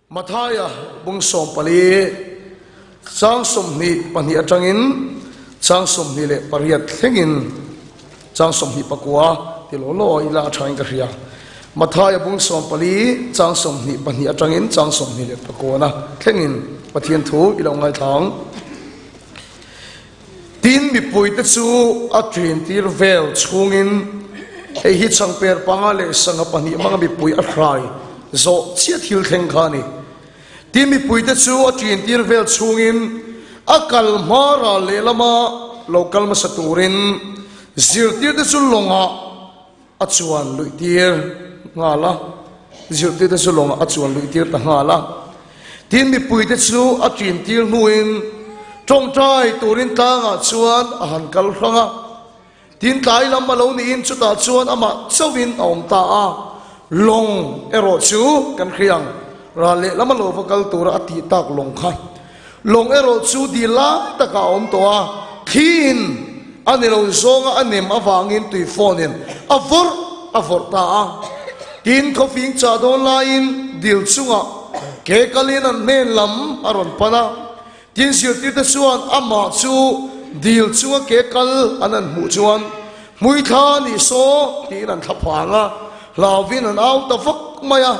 Mathaya bung som pali chang som ni pani atangin chang som ni le pariat thlengin chang som ni pakua tilolo ila thain ka hria Mathaya bung som pali chang som ni pani atangin chang som ni le pakua na thlengin pathian thu ila ngai thang tin mi poite chu a trin tir vel chungin e hi changper pangale sanga pani manga mi pui a hrai zo chiat hil thleng khani timi puite chu a trin tir vel chungin akal mara lelama local masaturin zirtir de chu longa a chuan luitir ngala zirtir de chu longa a chuan luitir ta ngala timi puite chu a trin tir nuin trong trai turin tanga chuan a hankal hranga tin tai lam malo ni in chu ta chuan ama chawin ong ta a long ero chu kan khiang rale lama lo vakal tura ati tak long kha long ero chu di la taka om to a thin anilo zonga anem awangin tui phonin avor ta a tin khofing cha don lain dil chunga ke kalin an men lam aron pana tin sirti ta chuan ama chu dil chunga ke kal anan mu chuan mui tha ni so tin an thapanga lawin an out of maya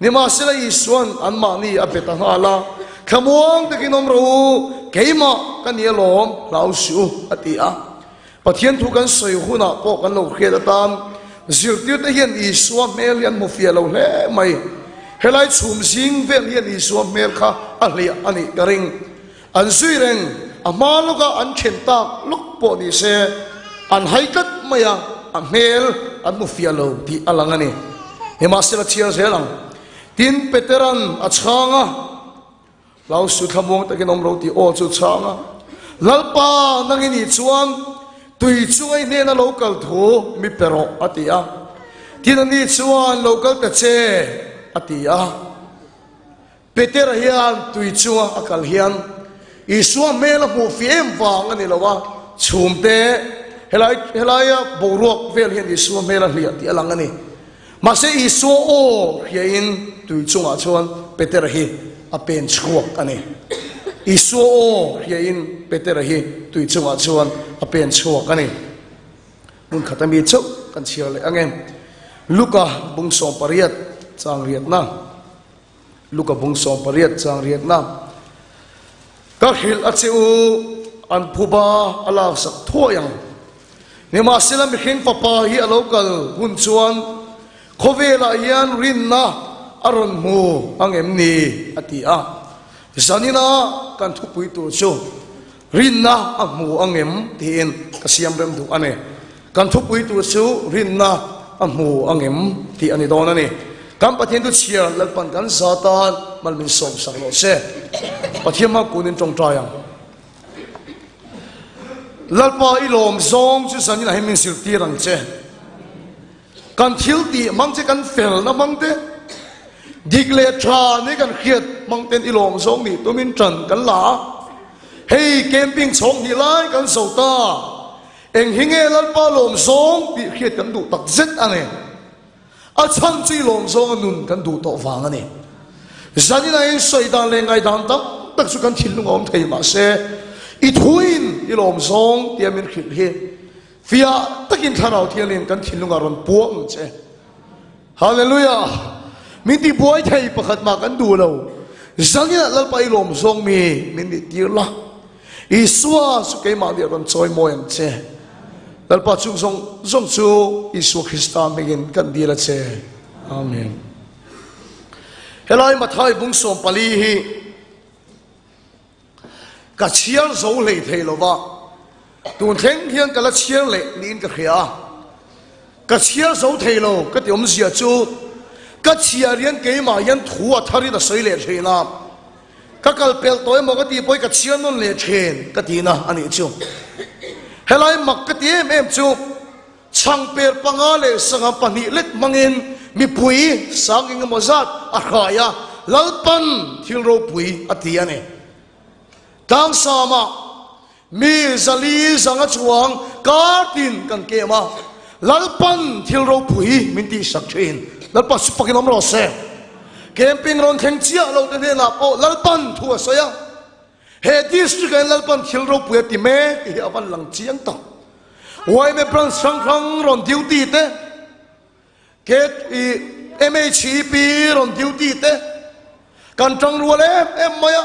ni ma sila isuan an ma ni apeta hala khamuang te kinom ro keima kanialom lausu atia pathian thu kan soi huna ko kan lo kheda tam zirtir te hian isuan mel yan mufia lo le mai helai chum sing vel hian isuan mel kha alia ani garing an suireng amaloga an khenta lukpo ni se an haikat maya amel an mufia lo ti alangani himasila chiar selang tin veteran achanga lau su thamong takinom ro ti o chu changa lalpa nangini chuan tui chuai ne na local thu mi pero atia tinani chuan local ta che atia petera hian tui chua akal hian isua mela mu fiem wang ani lawa chumte helaya borok vel hian isua mela hlia ti alangani mase isu o hian tui chunga chuan peter hi a pen chuak ani isu o hian peter hi tui chunga chuan a pen chuak ani mun khatami chau kan chiar le angem luka bungsom pariat chang riat na luka bungsom pariat chang riat na ka hil acheu an phuba ala sak thoyang nema sila mikhin papa hi alokal hun chuan khovela yan rinna aron mu angem ni atia zanina kan thupui tu chu rinna amu angem tin kasiam rem du ane kan thupui tu chu rinna amu angem ti ani don ani kam pathian tu chia lalpan kan satan malmin som sang lo se pathian ma kunin tong trayang lalpa ilom zong chu zanina himin sirtirang che kan thil ti mang che kan fel na mang te digle tha ne kan khiat mang ten ilom zong ni tumin tran kan la hey camping chong ni lai kan sota eng hinge lal pa lom zong ti khiat kan du tak zet ane a chan chi lom zong nun kan du to wang ane zanina in soi dan le ngai dan tak su kan thil lung om thei ma se I thuin ilom zong ti amin khit he Fia takin tharau thialin kan thilunga ron puang che hallelujah minti boy thai pakhat ma kan du lo zangina lalpai lom zong mi minti tirla iswa su ke ma dia ron choi moyang che lalpa chung zong chu isu Krista megin kan dila che amen helai mathai bung som pali hi ka chial zo le thei lova tun theng hian kala chiar le nin ka khia ka chiar zo theilo ka tiom zia chu ka chiar rian ke ma yan thua thari da soi le thena ka kal pel toy mo ka ti poi ka chiar non le then ka ti na ani chu helai mak ka ti em chu chang per pangale sanga pani let mangin mi pui sanging mo zat a khaya lalpan thil ro pui atiane tang sama mi zali zanga chuang kartin kan kema lalpan thil ro pui minti sakhin lalpa supakin omro se camping ron theng chia lo te ne na po lalpan thua soya he district en lalpan thil ro pu ti me ti avan lang chiang ta wai me pran sang khang ron duty te ke MHP ron duty te kan tang ru le em maya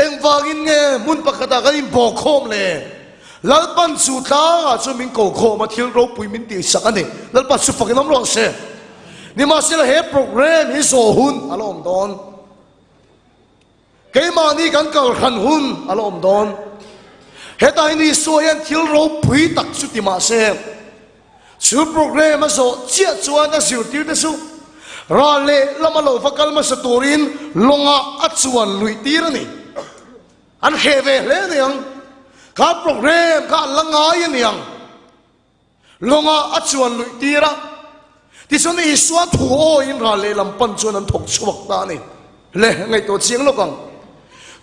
eng wangin nge mun pakata kan in bo khom le lalpan su ta chu min ko kho ma thil ro pui min ti sak ani lalpan su fakin am lo se ni ma se he program hi so hun alom don ke ma ni kan kal khan hun alom don he ta ni so yan thil ro pui tak chu ti ma se chu program ma so chia chuan na siu tir te su ra le lama lo fakal ma sa turin longa achuan lui tir ni an kheve le ni ang ka program ka langai ni ang longa achuan lui tira ti son i swa thu o in ra le lam pan chuan an thok chuak ta ni le ngai to chiang lo kang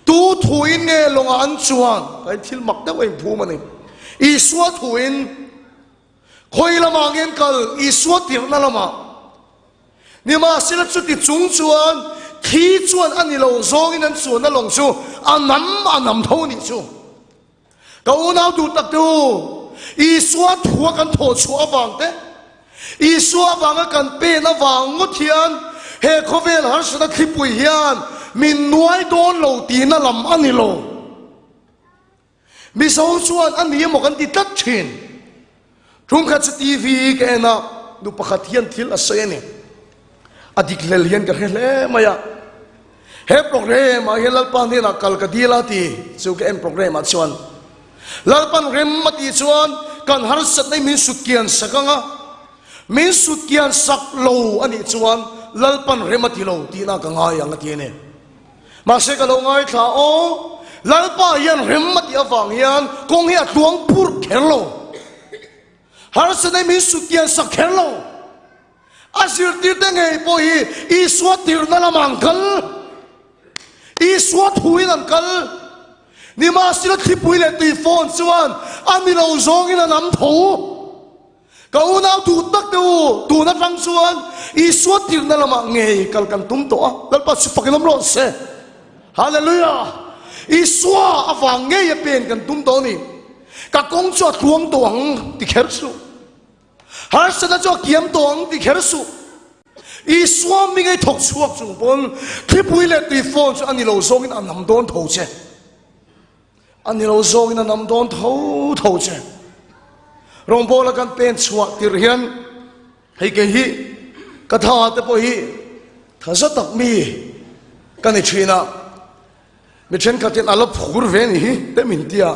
tu thu in nge longa an chuan kai thil mak da wai phu ma ni i swa thu in khoi lama ngen kal i swa tir na lama ni ma sila chu ti chung chuan khi chuan ani lo zong in an chuan na long chu anam tho ni chu kau nau tu tak tu i swa thua kan tho chu awang te i swa wang kan pe na wang ngot hian he khovel har sa khi pui hian min nuai don lo ti na lam ani lo mi so chuan ani mo kan ti tat thin thum kha chu TV ke na nu pakhat hian thil a se ni adik lel hian ka hele maya he program a helal pan ni na kal ka dila ti chu ke en program a chuan lalpan rem mati chuan kan har sat nei min sukian sakanga min sukian sak lo ani chuan lalpan remati lo ti na ka ngai ang ti ne ma se ka lo ngai tha o lalpa yan remati awang yan kong hi atuang pur kherlo har sat nei min sukian sak kherlo asir tir te ngai po hi i swat tir na lamang kal i swat huin an kal ni ma sila khipui le ti phone chuan ani lo zong in anam tho ka una tu tak tu na tang chuan i swat tir na lama nge kal kan tum to dal pa si fakinam lo se hallelujah i swa awang nge ya pen kan tum to ni ka kong chu tuang toang ti kher su har sa na chu kiam toang ti kher su i swa mi nge thok chuak chung pon khipui le ti phone chu ani lo zong in anam don tho che ani lo zong in nam don tho che rong bola kan pen chua tir hian hei ke hi ka tha te po hi thaza tak mi kan ni thina mi then ka ten ala phur ve ni te min tia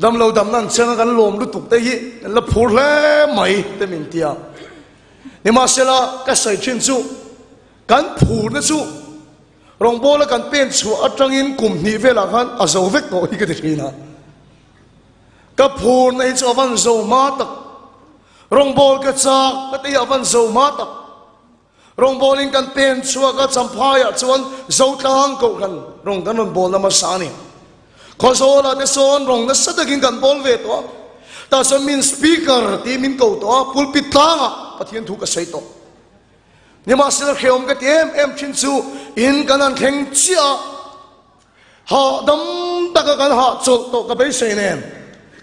dam lo dam nan chang kan lom lu tuk te hi la phur le mai te min tia ni ma sela ka sai chin chu kan phur na chu rong bola kan pen chu atangin kum ni vela khan azo vek to hi ke thina ka phur nei chu van zo ma tak rong bol ka cha ka te van zo ma tak rong bolin kan pen chu ka champhaya chuan zo tang ko kan rong kan bol na ma sa ni kho zo la te son rong na sa takin kan bol ve to ta so min speaker ti min ko to pulpit tanga pathian thu ka sai to ni ma sel kheom ka tem em chin chu in kanan theng chia ha dam ta ka kan ha chol to ka be sei nen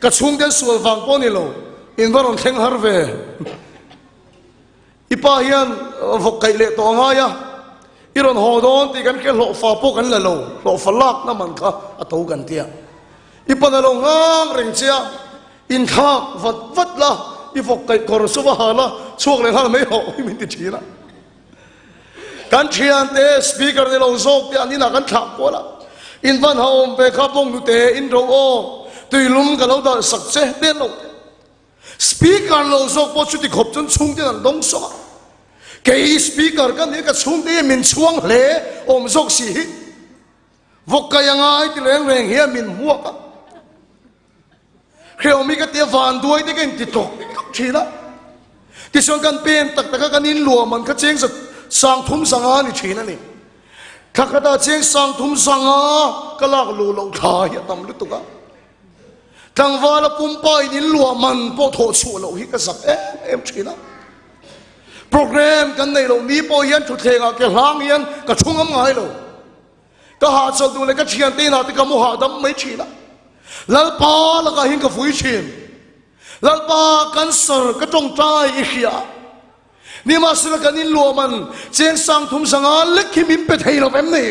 ka chung den sual wang po ni lo in baron theng har ve ipa hian vok kai le to nga ya iron ho don ti kan ke lo fa po kan la lo fa lak na man kha a to kan tia ipa na lo ngang reng chia in kha vat la i vok kai kor su wa hala chuak le hal mai ho min ti thina kan thian te speaker ni lo zok te ani na kan thak ko la in van home pe kha bong nu te in ro o tui lum ka lo da sak che te lo speaker lo zok po chu ti khop chun chung te an dong so ke speaker kan ni ka chung te min chuang le om zok si vok ka yang ai ti leng reng hi min huwa ka kheo mi ka te van duai te ken ti tok thina ti song kan pen tak tak kan in luam man kha cheng sa sang thum sanga ni thina ni thakata cheng sang thum sanga kalak lu lo tha ya tam lu tuka tang wala pumpai ni luam man po tho chu lo hi ka sak em thina program kan nei lo ni po hian thu thenga ke hlang hian ka thungam ngai lo ka ha chol tu le ka thian te na te ka mo ha dam mai thina lalpa la ka hin ka fui thin lalpa kan sar ka tong tai i khia ni ma sila kan in lo man cheng sang thum sanga lekhi min pe thei lo em ni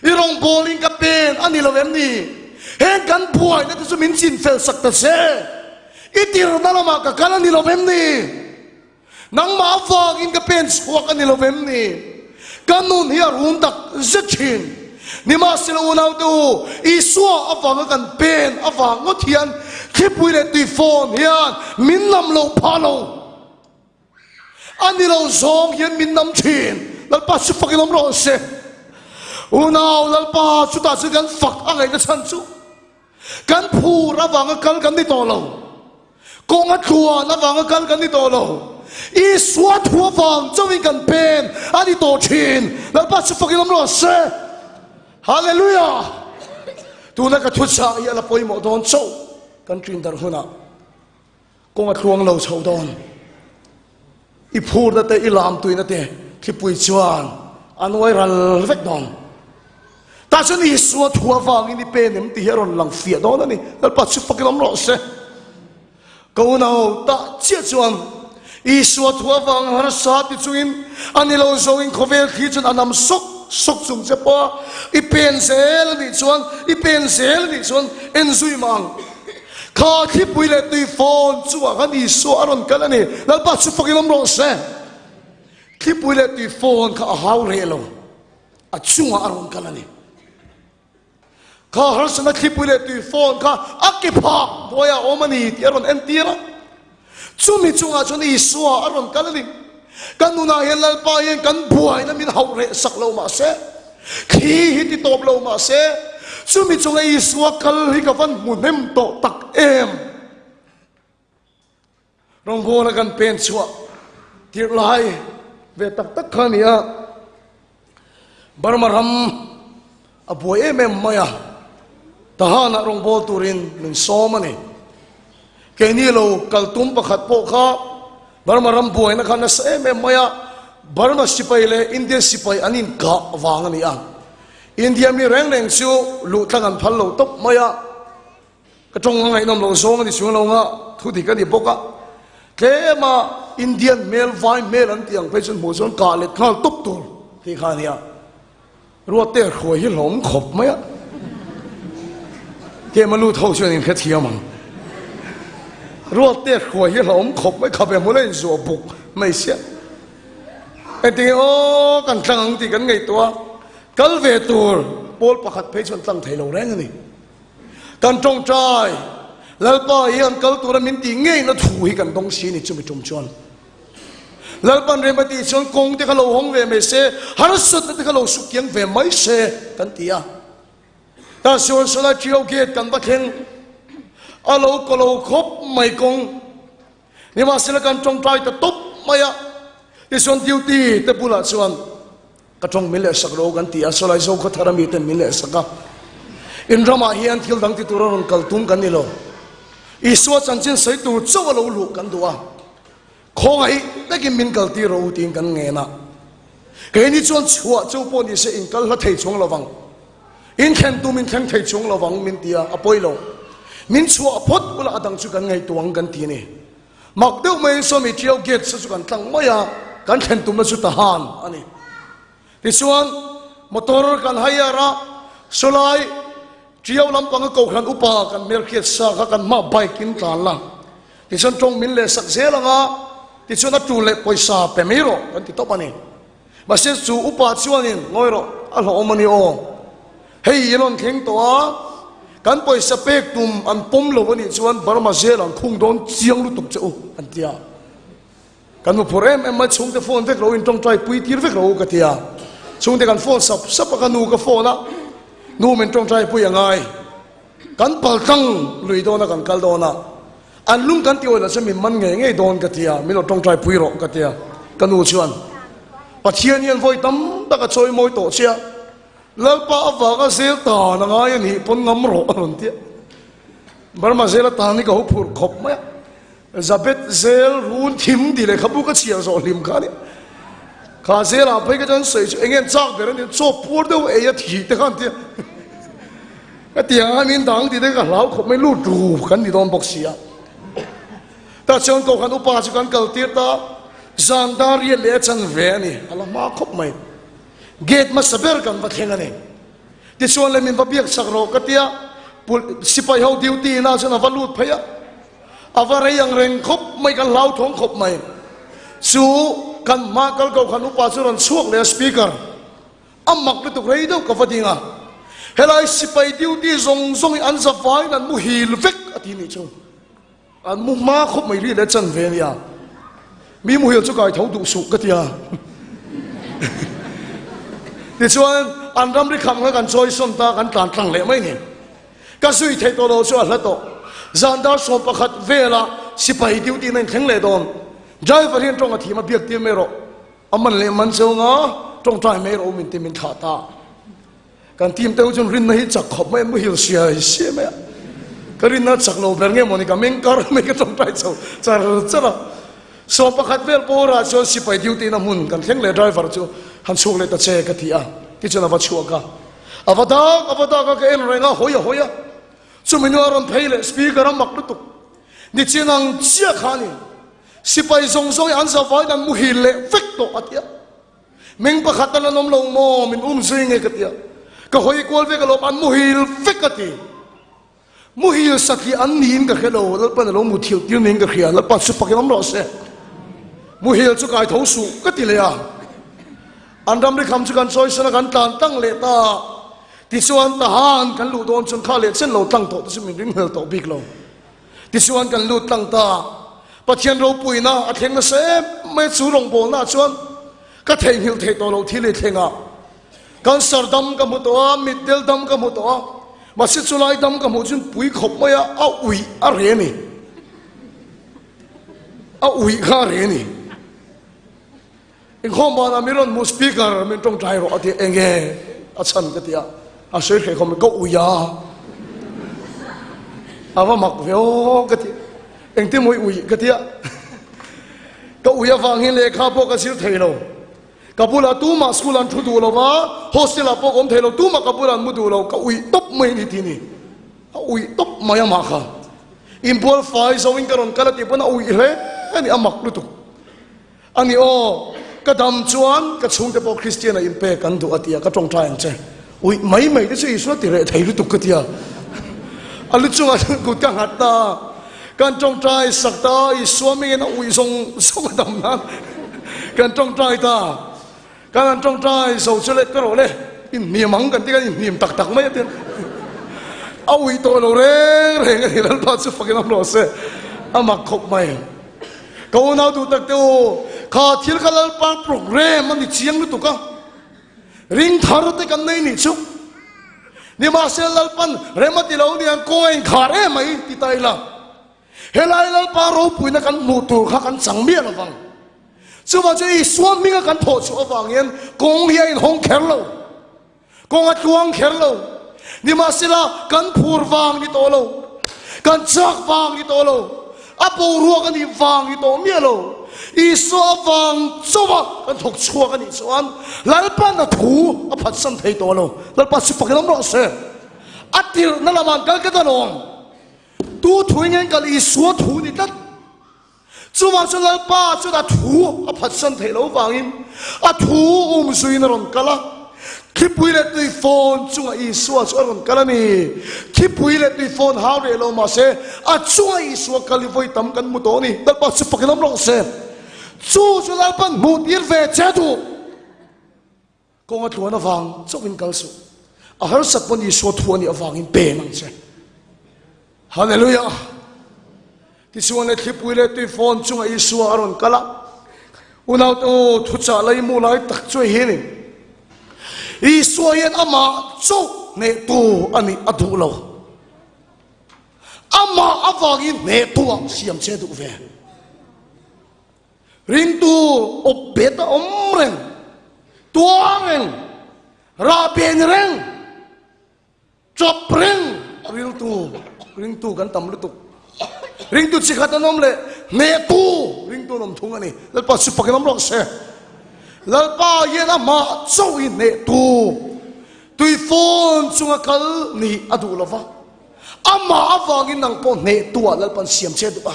i rong bowling ka pen ani lo em ni hen kan buai na tu min chin fel sak ta se i tir na la ma ka kan ani lo em ni nang ma vang in ka pen suak ani lo em ni kanun hi rum tak zachin ni ma sila unaw tu iswa avang kan pen avang ngot hian khipui le ti phone hian min nam lo phalo ani lo zong hian min nam thin lalpa su fakin om ro se unaw lalpa su ta su kan fak angai na chan chu kan phu rawang kal kan ni to lo kong at khuwa na wang kal kan ni to lo i swat huwa wang chawin kan pen ani to thin lalpa su fakin om ro se hallelujah tu na ka thut sa ya la poi mo don so kan trin dar huna kong at khuang lo chho don i phur na te i lam tuina te khi pui chuan anoi ral vek don ta chen i suat huwa wang ni pen em ti heron lang fia don ani lalpa su fakin om ro se ko na ta chia chuan i suat huwa wang har sa ti chuin ani lo zo in khovel khi chun anam sok sok chung che pa i pen sel ni chuan i pen sel ni chuan en zui mang kha khi pui le ti phone chuwa kan i so aron kalani lalpa su fakin om ro se khi pui le ti phone kha hau re lo a chunga aron kalani kha har sana khi pui le ti phone kha akipa boya omani ti aron entira chumi chunga chun i so aron kalani kanuna hian lalpa hian kan buai na min hau re sak lo ma se khi hi ti top lo ma se chumi chunga i so kal hi ka van mun hem to tak em rong bo na kan pen chua tir lai ve tak tak khania barmaram abuai em maya tahana rong bo turin min somani ke ni lo kaltum pakhat po kha barmaram buai na khana sa em maya barma sipai le indian sipai anin ka wang ni a india mi reng reng chu lu tlangan phal lo top maya ka tong ngai nom lo song ni chung lo nga thu di ka ni boka ke ma indian male vai male an tiang pe chun mo chon ka le khal top tur ti khania ruate khoi hi lom khop maya ke ma lu thau chuan in kha thia mang ruate khoi hi lom khop mai khabe mo le zo buk mai sia e ti o kan tlang ti kan ngai tua kal ve tur pol pakhat pe chon tlang thei lo reng ani kan tong trai lalpa hian kal tur min ti ngei na thu hi kan dong si ni chumi tum chuan lalpan re mati chon kong te khalo hong ve me se har sut te khalo su kyang ve mai se kan tia ta sion sola chiao get kan ba khen alo kolo khop mai kong ni ma sila kan tong trai ta top maya ti son duty te pula chuan ka tong mile sak ro kan tia sola zo kho tharami te mile saka in rama hian thil dang ti turon kal tum kan ni lo iswa chanchin sei tu chawalo lu kan duwa khongai takin min kal ti ro tin kan nge na ke ni chuan chua chu po ni se in kal la thei chung lawang in khen tu min khen thei chung lawang min tia apoi lo min chua phot ula adang chu kan ngai tuang kan ti ni mak deu mai so mi tiao get sa chu kan tlang maya kan khen tu ma chu ta han ani ti chuan motor kan hayara solai chiao lampang ko khan upa kan merkhet sa kha kan ma bike in tan la ti chuan tong min le sak zelanga ti chuan a tu le poisa pemiro kan ti topani ma se chu upa chuanin ngoiro a hlo mani o hei yelon theng to a kan poisa pek tum an pom lo ani chuan barma zelang khung don chiang lu tuk chau an tia kan mo porem em ma chung te phone vek ro in tong trai pui tir vek ro ka tia chung te kan phone sap ka nu ka phone a nu men tong trai pui angai kan pal tang lui dona kan kal dona an lung kan ti ola se mi man nge nge don ka tia mi lo tong trai pui ro ka tia kan nu chuan pathian yan voi tam ta ka choi moi to chia lalpa awa ka zel ta na nga yan hi pon ngam ro aron tia barma zela ta ni ka hu phur khop ma zabet zel run thim di le khabu ka chia zo lim kha ni kha zel a phai ka jan sei chu engen chak ber ni cho pur do e ya thi te kan ti ka tiang anin dang ti de ka lau khop mai lu du kan ni don bok sia ta chon ko kan upa chu kan kal tir ta zandar ye le chan ve ni ala ma khop mai gate ma saber kan va thenga ni ti chon le min va biak sak ro ka tia sipai ho duty na chana valut phaya avare yang reng khop mai kan lau thong khop mai su kan ma kal ko kan upa chu ron suak le speaker amak le tu rei do ka vadinga helai sipai duty zong zong an za vai nan mu hil vek ati ni chu an mu ma khop mai ri le chan ve ya mi mu hil chu kai thau du su ka tia ti chuan an ram ri kham kan choi som ta kan tlan tlang le mai ni ka sui thei to lo chu a hla to zandar som pakhat vela sipai duty nen theng le don driver hin tong a thima biak ti me ro aman le man cheu nga tong trai me ro min ti min tha ta kan tim te chun rin na hi chak khop mai mu hil sia sia me ka rin na chak lo ber nge moni ka meng kar me ka tong trai chau char chara som pakhat vel pora chu sipai duty na mun kan theng le driver chu han chuk le ta che ka ti a ti chuna va chu ka avada ka en renga hoya hoya chumino ron pheile speaker mak lu tuk ni chinang chia khani sipai zong zong an sa vai nan mu hil le vek to atia meng pa khatala nom long mo min sing e katia ka hoi kol ve ka lo an mu hil vek ati mu hil sakhi an nin ka khelo lal pan lo mu thiu tir ning ka khia lal pa su pak nom lo se mu hil chu kai thau su ka ti le ya an ram ri kham chu kan choi sana kan tan tang le ta ti chuan ta han kan lu don chun kha le chen lo tlang to chu min ring hel to big lo ti chuan kan lu tlang ta pathian ro puina a theng na se me chu rong bo na chuan ka thei hil thei to lo thi le thenga kan sar dam ka mu to mit del dam ka mu to ma si chulai dam ka mu chun pui khop ma ya a ui a re ni a ui kha re ni in khom ba na mi ron mu speaker min tong trai ro ati enge a chan ka tia a soi khe khom ko ui ya ava mak veo ka ti eng ti moi ui ka tia ka ui awang hin le kha po ka sil thei lo kapula tu ma school an thu du lo ba hostel a po om thei lo tu ma kapula mu du lo ka ui top mai ni ti ni a ui top maya ma kha impol fai zo in karon kala ti pon a ui he ani amak lu tu ani o ka dam chuan ka chung te po christian in pe kan du atia ka tong trai che ui mai mai de chu isu ti re thei lu tu ka tia alu chunga ku ka hata kan tong trai sakta i swami na ui song song dam na kan tong trai ta kan tong trai so chele ka ro le in mi mang kan ti kan in nim tak tak mai ten a ui to lo re re ngai lal pa chu fakin am lo se amak khop mai ko na tu tak tu kha thil khalal pa program man ni chiang lu tu ka ring thar te kan nei ni chu ni ma sel lal pan remati lo ni an ko en khare mai ti tai la helai lal pa ro puina kan mu tu kha kan chang mi la wang chu ma chei suam mi kan tho chu awang yen kong hia in hong kher lo kong a tuang kher lo ni ma sila kan phur wang ni to lo kan chak wang ni to lo apo ruwa kan ni wang ni to mi lo i so wang chowa kan thok chua kan ni chuan lalpa na thu a phat san thei to lo lalpa chu pakilam ro se atir na laman kal ka dalong tu thui ngen kal i so thu ni tat chuwa chu lalpa chu da thu a phat san thei lo wangin a thu sui na ron kala khipui le tui phone chunga i suwa ron kala ni khipui le tui phone how re lo ma se a chunga i suwa kali voi tam kan mu to ni lalpa chu pakilam ro se chu lalpan mu dir ve che tu kong a tuan awang chawin kal su a har sat pon i so thuani awang in pe mang che hallelujah ti chuan le khipui le tui phone chunga i suwa ron kala unau to thu cha lai mu lai tak choi hi ni i suayen ama chau ne tu ani adu lo ama awangin ne tu siam che du ve ring tu opeta omren tuaren raben reng chopren ring tu kan tam lu tu ring tu chikhat anom le ne tu ring tu nom thung ani lalpa su pakinam lo se lalpa yena ma chau in ne tu tui phone chunga kal ni adu lova ama awangin nang po ne tu lalpan siam che du ba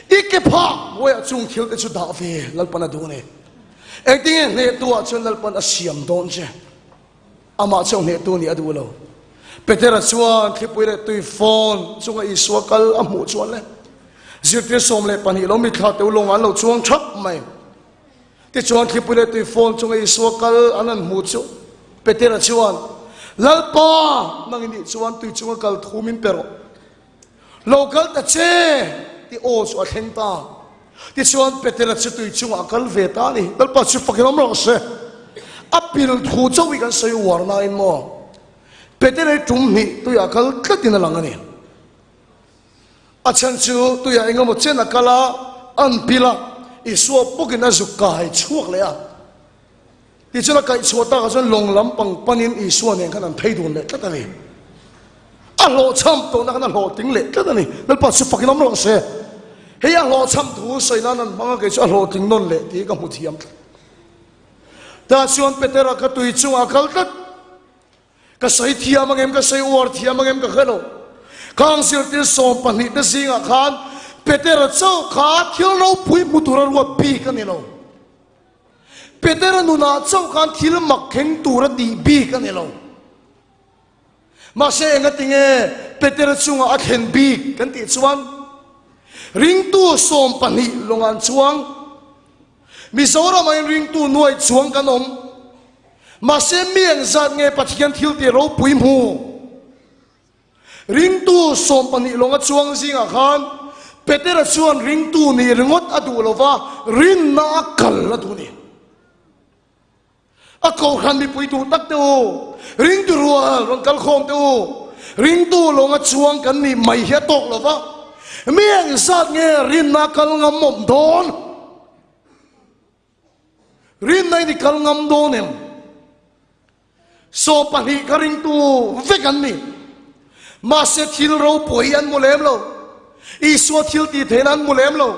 ike pha moya chung thil te chu da ve lalpan adu ne engting ne tu a chun lalpan a siam don che ama chau ne tu ni adu lo petera chuan thipui tui phone chunga i swakal amu chuan le zirtir som le pani lo mi thla te long an lo chuang thap mai ti chuan thipui tui phone chunga i swakal anan mu chu petera chuan lalpa mangini chuan tui chunga kal thumin pero local ta che ti o chu a thleng ta ti chuan petera chu tui chunga kal ve ta ni lalpa chu fakiram ro se apil thu chawi kan sei war na in mo petera tum ni tu ya kal tlatin lang ani achan chu tu ya engamo chena kala an pila iswa pokina zukai chuak le a ti chuna kai chota ka chon long lam pang panin iswa ne kan an pheidun le tlatani a lo cham to na kan lo ting le tlatani nal pa su pakinam lo se he ya lo cham thu sei na nan manga ke chu lo ting non le ti ka mu thiam ta chuan petera ka tui chunga kal tat ka sai thiam angem ka sai war thiam angem ka khalo kang sir til som pani te singa khan petera chau kha thil no pui mutura ro bi ka ni lo petera nuna chau khan thil mak kheng tura di bi ka ni lo ma se nga tinge petera chunga a khen bi kan ti chuan ring tu som pani longan chuang Mizoram ay ring tu nuai chuang kanom mase mieng zat nge pathian thil ti ro pui mu ring tu som pani longa chuang zinga khan petera chuan ring tu ni ringot adu lova rin na kal adu ni a ko khan mi pui tu tak tu ring tu rual ron kal khom tu ring tu longa chuang kan ni mai he tok lova mieng zat nge rin na kal ngam mom don rin nai ni kal ngam donem so pani karing tu vegan ni ma se thil ro poian mulem lo i so thil ti thenan mulem lo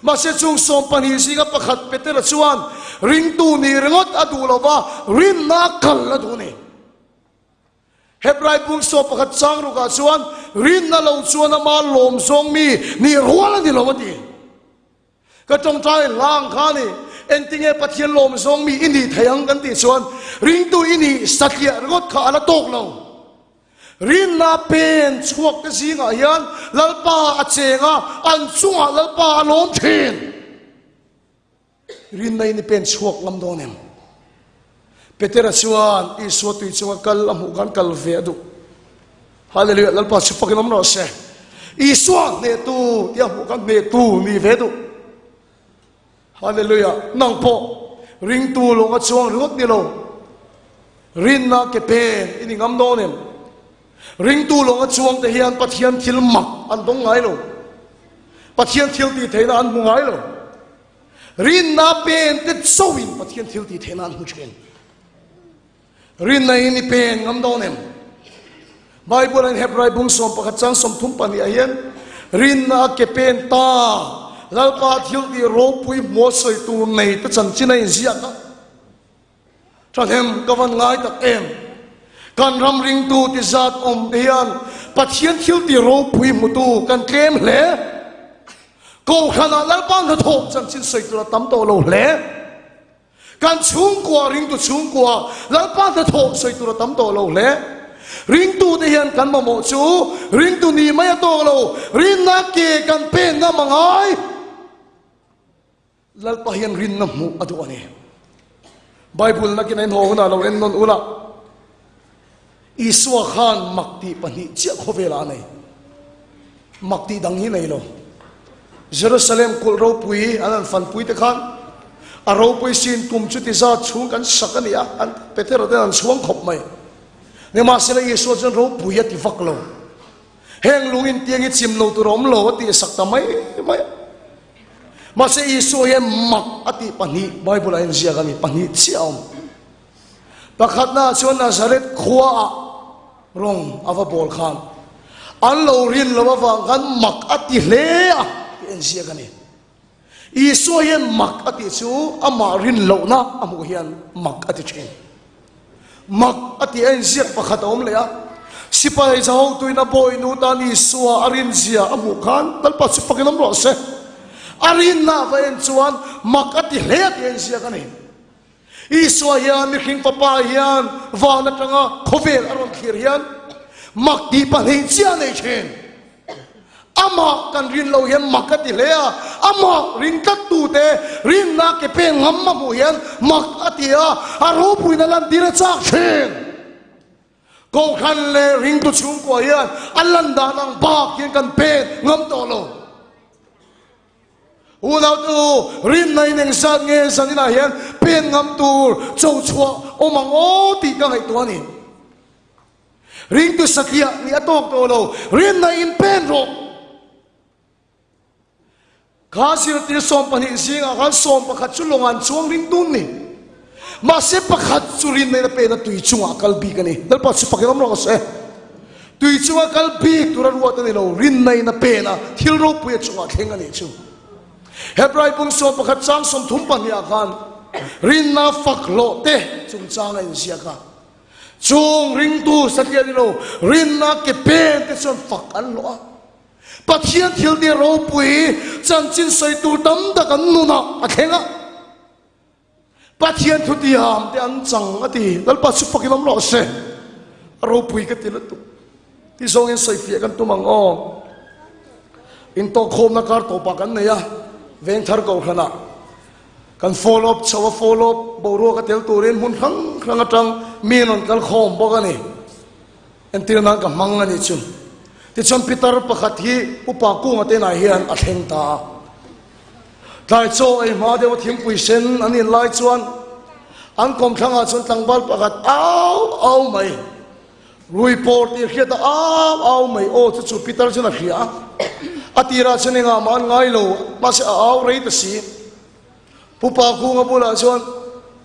ma se chung so pani si ga pakhat petera chuan ring tu ni ringot adu lova rin na kal adu ni hebrai bung so pakhat chang ru ga chuan rin na lo chuan ma lom song mi ni ruala ni lo ti ka tong trai lang kha ni entinge pathian lom song mi ini thayang kan ti chuan ring tu ini satya got kha ala tok lo rin na pen chuak ka zinga hian lalpa achenga an chunga lalpa lom thin rin na ini pen chuak lam donem petera chuan i so tu chunga kal amu kan kal ve adu hallelujah lalpa chupakinam no se i so ne tu dia mu kan ne tu ni ve du hallelujah nang po ring tu longa chuang ringot ni lo rin na ke pen ini ngam donem ring tu longa chuang te hian pathian thil mak an dong ngai lo pathian thil ti theina an mu ngai lo rin na pen te sowin pathian thil ti theina an mu chen rin na ini pen ngam donem bible and hebrai bung som pakhat chang som thum pani a hian rin na ke pen ta lalpa thil di ro pui mo soi tu nei ta chan chin ai zia ka thahem kawan ngai tak em kan ram ring tu ti zat om hian pathian thil di ro pui mu tu kan kem hle ko khana lalpa na thok chan chin soi tu tam to lo hle kan chung kwa ring tu chung kwa lalpa na thok soi tu tam to lo hle ring tu te hian kan ma mo chu ring tu ni mai to lo rin na ke kan pe na mangai lalpa hian rin na mu adu ani bible na kinain ho na lo en non ula iswa khan makti pani chia khovela nei makti dang hi nei lo jerusalem kul ro pui anan fan pui te khan a ro pui sin tum chu ti za chung kan sakania an petero den an chuang khop mai ne ma sele iswa jon ro pui ti vak lo heng lungin tiang i chim lo tu rom lo ti sakta mai mai masa isu ye mak ati pani bible ain zia kami pani chiam pakhat na chuan Nazareth khua rong ava bol khan an lo rin lo wa kan mak ati hle en sia ka ni isu hian mak ati chu ama rin lo na amu hian mak ati thin mak ati en sia pakhat om le a sipai zau tuina boy nu ta ni suwa arin zia amu khan talpa chu pakinam ro se arin na va en chuan mak ati hle ati en sia ka ni isu hian mi khing papa hian va na tanga khovel aron khir hian mak ti pa nei chia nei chen ama kan rin lo hian makati lea ama ring kat tu te rin na ke pe ngam ma bu hian mak atia aro pui na lan dira chak chen ko khan le ring tu chung ko hian alan da nang ba hian kan pe ngam to lo unau tu rin nai neng sa nge sanina hian pe ngam tu chou chua omang o ti ka ngai to ni ring tu sakia ni atok to lo rin nai in pen ro khasir ti som pani singa khan som pakhat chu longan chuang ring dun ni ma se pakhat chu rin nei na pe na tui chunga kalbi ka ni dal pa chu pakam ro se tui chunga kalbi tura ruat ni lo rin nei na pe na thil ro pu chunga khenga ni chu hebrai pung som pakhat chang som thum pan ya khan rin na fak lo te chung chang in sia ka chung ring tu sakia ni lo rin na ke pe te son fak an lo pathian thil de ro pui chan chin soi tu tam da kan nu na a khenga pathian thu ti ham te an chang ati dal pa su pakilam lo se ro pui ka ti la tu ti song en soi fia kan tu mang o in to khom na kar to pa kan ne ya veng thar ko khana kan follow up chawa follow up bo ro ka tel tu ren mun khang khang atang mi non kal khom bo ka ni en tir na ka mang ani chu ti chon Peter pakhat hi upa ku ngate na hian a thleng ta tlai cho ai ma de wa thim pui sen ani lai chuan an kom thanga chon tlangbal pakhat au mai report ti khia ta au mai o chu Peter chuna khia atira chenenga man ngai lo ma se au rei ta si pupa ku ngabula chuan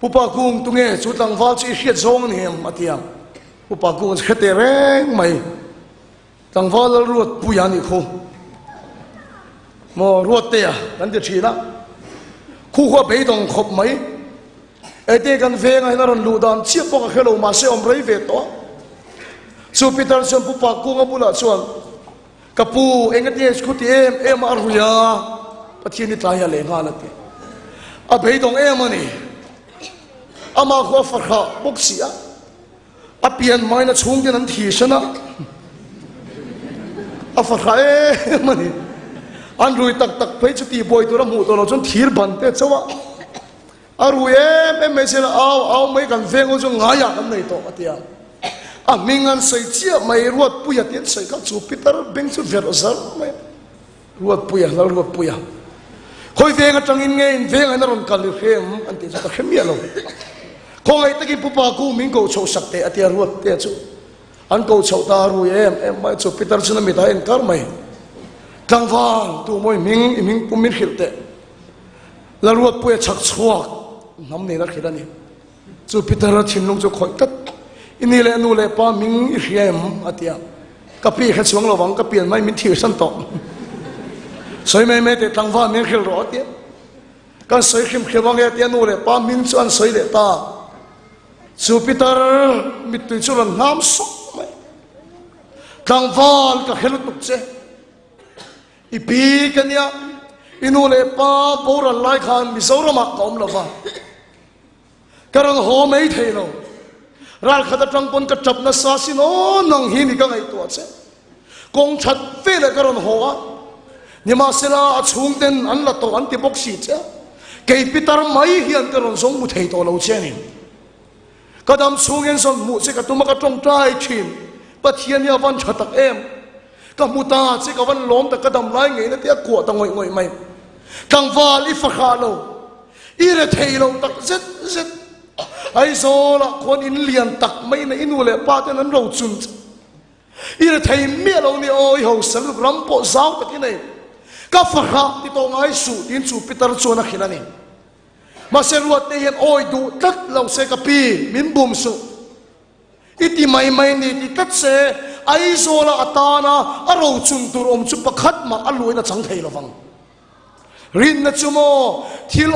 pupa ku tunge chu tlangwal chi khiat zong ni hem atiam pupa ku khate reng mai tangwal ruột puya ni khu mo ruột te à kan de thina khu kho be dong khop mai ete kan ve ngai na ron lu dan chi po ka khelo ma se om rei ve to chu Peter chon pu pa ku ngabula chuan kapu engati skuti em aruya pathian ni tlaya le nga la te a be dong em ani ama kho fakha boxia a pian mai na chung den an thi sana afakhae mani an rui tak tak phei chu ti boy tura mu to lo chon thir ban te chawa arui em mesel au mai kan vengo chu nga ya kan nei to atia a mingan sei chia mai ruat puya tian sei ka chu Peter beng chu ver zar mai ruat puya khoi venga tangin nge in venga na ron kal khem an ti cha khem ya lo khoi ta ki pupa ku ming ko chho sak te atia ruat te chu an ko chho ta ru em mai chu Peter chuna mi ta en kar mai tangwal tu moi ming pumir khilte la ruat pu chak chuak nam ne na khidani chu Peter thin long chu khoi tat ini le nu le pa ming i hiam atia kapi kha chuang lo wang ka pian mai min thir san to soi mai te tangwal min khil ro ti kan soi khim khewang ya ti nu le pa min chu an soi le ta chu Peter mit tu chu ran nam sok tangwal ka khelu tuk che ipi kanya inu le pa bora lai khan mi sora ma kom lova karang ho mai theilo ral khata tangpon ka chap na sa si no nang hi ni ka ngai to che kong chat fe le karon ho a nima sela chung den an la to an ti bok si che ke Peter mai hian karon song mu thei to lo che ni kadam chungen son mu che ka tuma ka tong trai thin pathian ya van thatak em ka muta che ka van lom ta kadam lai nge na te ko ta ngoi mai tangwal i fakha lo i re thei lo tak zet ai zo la khon in lian tak mai na inu le pa te nan ro chun i re thei me lo ni oi ho sal ram po zau ta ki nei ka fakha ti to ngai su tin chu Peter chu na khilani ma se ruat te hian oi du tat lo se ka pi min bum su iti mai ni ti tat se ai zo la atana aro chung tur om chu pakhat ma aloi na chang thei lovang rin na chumo thil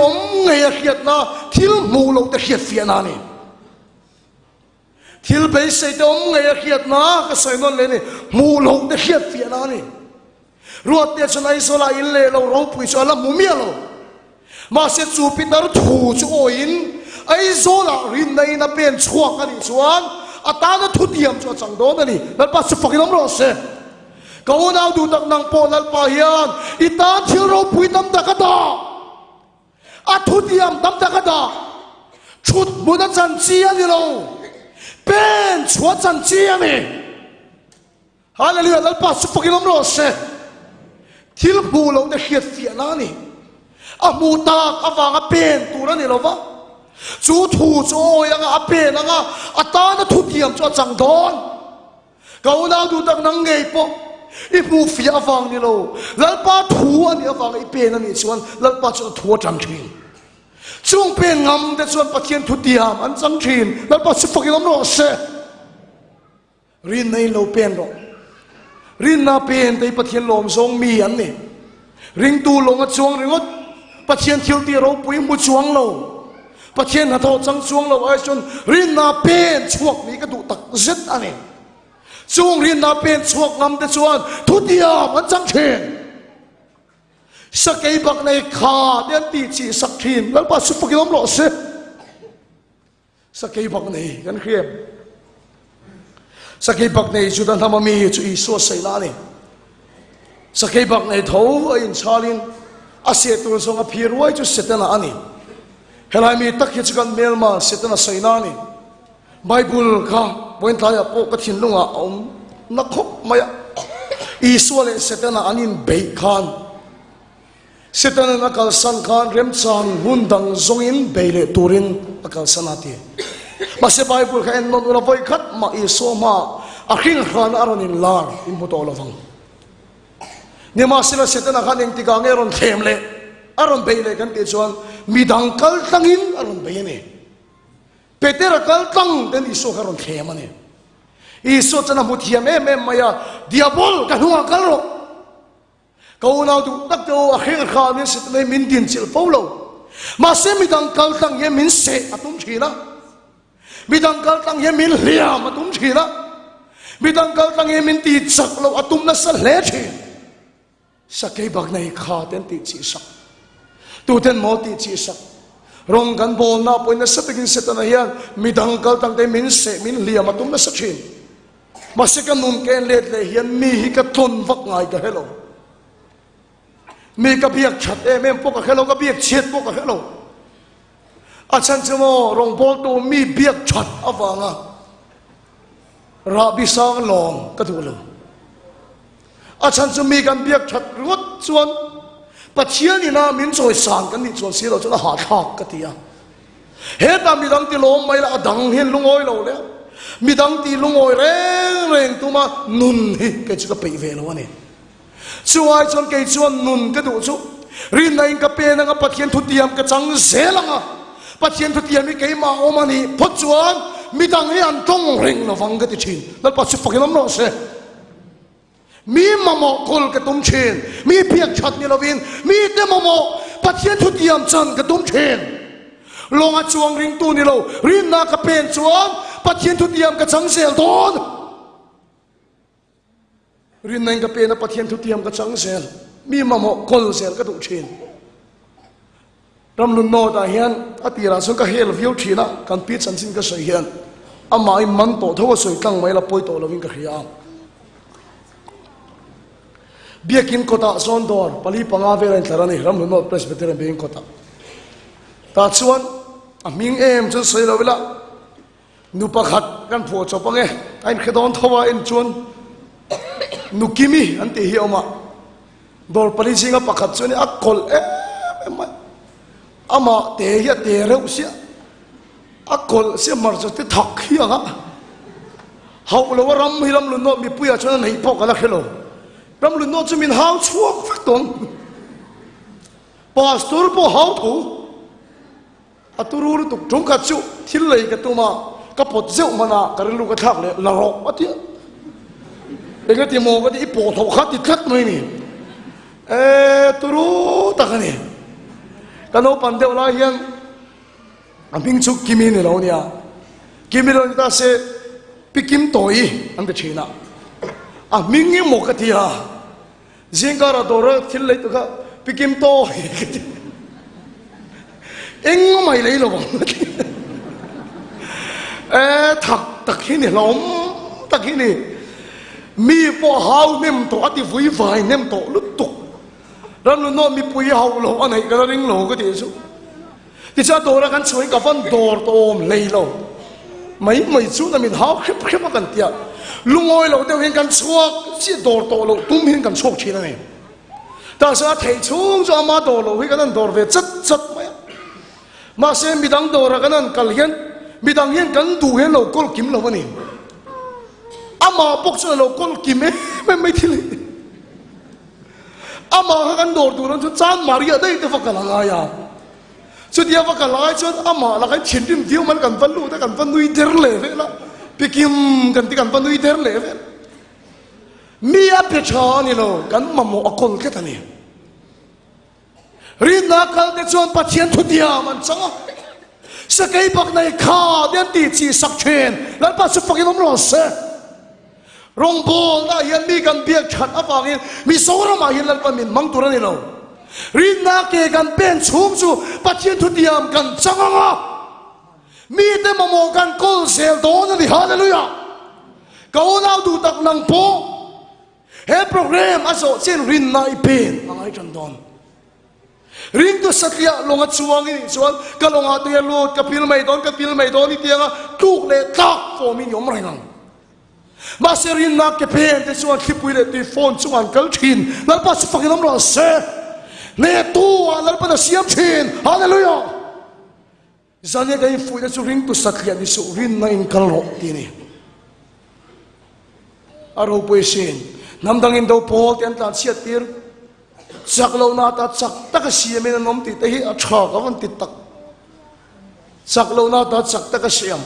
ngai khiat na thil mu lo te khiat fian na ni thil be sei te ngai khiat na ka sai non le ni mu lo te khiat fian na ni ruat te chana isola in le lo ro pui so la mu mi lo ma se chu pitar thu chu oin ai zola rin nei na pen chuak ani chuan ata na thu tiam chu chang do na ni lal pa su fakin ro se kau nau du tak nang po lal pa hian ita thil ro pui tam ta ka da a thu tiam tam ta ka da chut mu na chan chi ani lo pen chua chan chi ani hallelujah lal pa su fakin ro se thil bu lo na khiat fian na ni a mu ta a wanga pen tu na ni lo wa chú thủ cho yang a pe na nga ata na thu tiam cho chang don kau na du tak nang ngei po i mu fi awang ni lo lal pa thu ani awang i pe na ni chuan lal pa cho thu chang thin chung pe ngam de chuan pathian thu tiam an chang thin lal pa si fakin am ro se rin nei lo pen ro rin na pen te pathian lom zong mi an ni ring tu long a chuang ringot pathian thil ti ro pui mu chuang lo pathian na tho chang chuang lo ai chun rin na pen chuak ni ka du tak zet ani chung rin na pen chuak ngam te chuan thu tiam an chang thin sakei bak nei kha den ti chi sak thin lal pa su pakinom lo se sakei bak nei kan khrem sakei bak nei chu dan thama mi chu i so sei la ni sakei bak nei tho in chalin a se tu song a phiruai chu setana ani helai mi tak hi chukan melma setana sainani bible kha point la po ka thin lunga om na khop maya isole setana anin be khan setana na kal san khan rem chang hundang zongin beile turin akal sanati mase bible kha en non la voi khat ma iso ma akhing khan aronin lar in mutolovang ni ma sila setana khan eng tika ngeron themle aron beile kan ti chuan midang kal tangin aron beine peter kal tang den iso karon themane iso chana muthiam em maya diabol ka hunga kalro kauna du tak to akhir kha ni sit nei min din chil polo ma se midang kal tang ye min se atum thina midang kal tang ye min liam atum thina midang kal tang ye min ti chak lo atum na sa le thi sakei bak nei kha ten ti chi sak tu ten mo ti chi sak rong kan bol na point na sapikin setana hian midang kal tang te min se min liam atum na sakhin masika nun ken let le hian mi hi ka thon vak ngai ka hello mi ka biak chat em po ka hello ka biak chet po ka hello achan chmo rong bol tu mi biak chat awanga ra bi sang long ka tu lo achan chmi kan biak chat rut chuan pathian ni na min choi san kan ni chuan si lo chu ha thak ka tia he ta mi dang ti lom mai la dang hin lungoi lo le mi dang ti lungoi reng tu ma nun hi ke chu ka pe ve lo ani chuai chon ke chuan nun ka du chu rin nai ka pe na nga pathian thu tiam ka chang zelanga pathian thu tiam mi ke ma omani phot chuan mi dang hi an tong reng lo wang ka ti thin lal pa chu fakin am lo se mi mamo kol ka tum chen mi piak chat ni lovin mi te mamo pathian thu tiam chan ka tum chen longa chuang ring tu ni lo rin na ka pen chuan pathian thu tiam ka chang sel don rin nai ka pen na pathian thu tiam ka chang sel mi mamo kol sel ka tum chen ram lun no da hian atira so ka hel view thina kan pi chan sin ka sai hian amai man to thawa soi tang mai la poi to lovin ka hiam biakin kota zon dor pali panga velen tharani ram no presbyterian being kota ta chuan a ming em chu sei lo vela nu pakhat kan pho chopange ain khedon thowa in chuan nu kimi ante hi oma dor pali singa pakhat chuni akol ama te ya te re usia akol se mar chu te thak hi anga hau lo ram hi ram lu no mi puya chuan nei phok ala khelo ram lu no chu min hau chuak fak tong pastor po hau thu aturur tu thong ka chu thil lei ka tuma ka pot zeu mana karilu ka thak le la ro atia engati mo ka di po tho khat ti khat mai ni turu ta ka ni kan ho pan deuh lai hian a ming chu kimi ni lo nia kimi lo ta se pikim toi an de thina a ming ngi mo ka ti ha zingara dora thil lei to ka pikim to eng mai lei lo thak tak hi ni lom tak hi ni mi po hau nem to ati vui vai nem to lut tuk ran lu no mi pui hau lo an hai ka ring lo ka ti su ti cha dora kan choi ka van dor to om lei lo mai chu na min hau khep khep kan tia lungoi lo deu hin kan chuak chi dor to lo tum hin kan chok thina ne ta sa thei chung cho ma dor lo hi kan dor ve chat chat mai ma se mi dang dora kan kal hian mi dang hian kan du hian lo kol kim lo ani ama pok chu lo kol kim mai thil ama kan dor du ran chu chan maria dei te fakala nga ya chu dia fakala chu ama la kan chin rim diu man kan van lu ta kan van nui der le ve la pikim kan ti kan van nui der le ve mi a pe cha ni lo kan mamo akol ke ta ni rin na kal te chon pathian thu dia man changa sakai bak nai kha den ti chi sak chen lan pa su fakin om lo se rong bol na hian mi kan biak that awangin mi sora ma hian lan pa min mang tur ani lo rin na ke kan pen chum chu pathian thu diam kan changa mi te mamo kan kol sel don ani hallelujah kau nau du tak nang po he program aso chen rin na I pen angai chan don ring tu satya longa chuangi chuan ka longa tu lo ka pil mai don ni tianga tuk le tak fo min yom rai nang ma serin na ke pen te chuan khipui le ti phone chuan kal thin nal pa su fakin lo se ne tu nal pa da siam thin hallelujah zane ga fui da chu ring tu satya ni su rin na in kal ro ti ni aro poisin namdang in do pol ten tan siat tir chak lo na ta chak tak siam in nom ti te hi a tha ka van ti tak chak lo na ta chak tak siam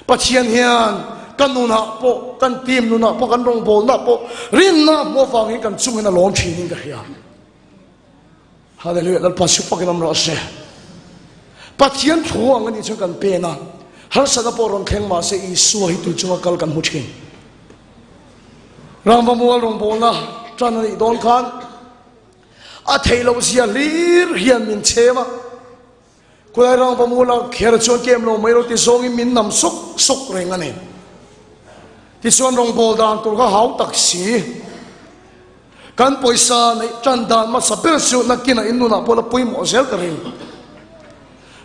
pathian hian kan nu na po kan tim nu na po kan rong bol na po rin na mo wang hi kan chung na lom thin ka hian hallelujah dal pasu pakin am ro se pathian thuang ani chu kan pe na har sa da po rong kheng ma se I su hi tu chu kal kan hu thin ram ba mo rong bol na tran ni don khan a thailo sia lir hian min chema kulai rang pa mula kher chon kem lo mai ro ti zong min nam sok sok reng ani ti chuan rong bol dan tur ka hau tak si kan poisa nei chan dan ma sapel su na kina inu na pola pui mo zel ka ring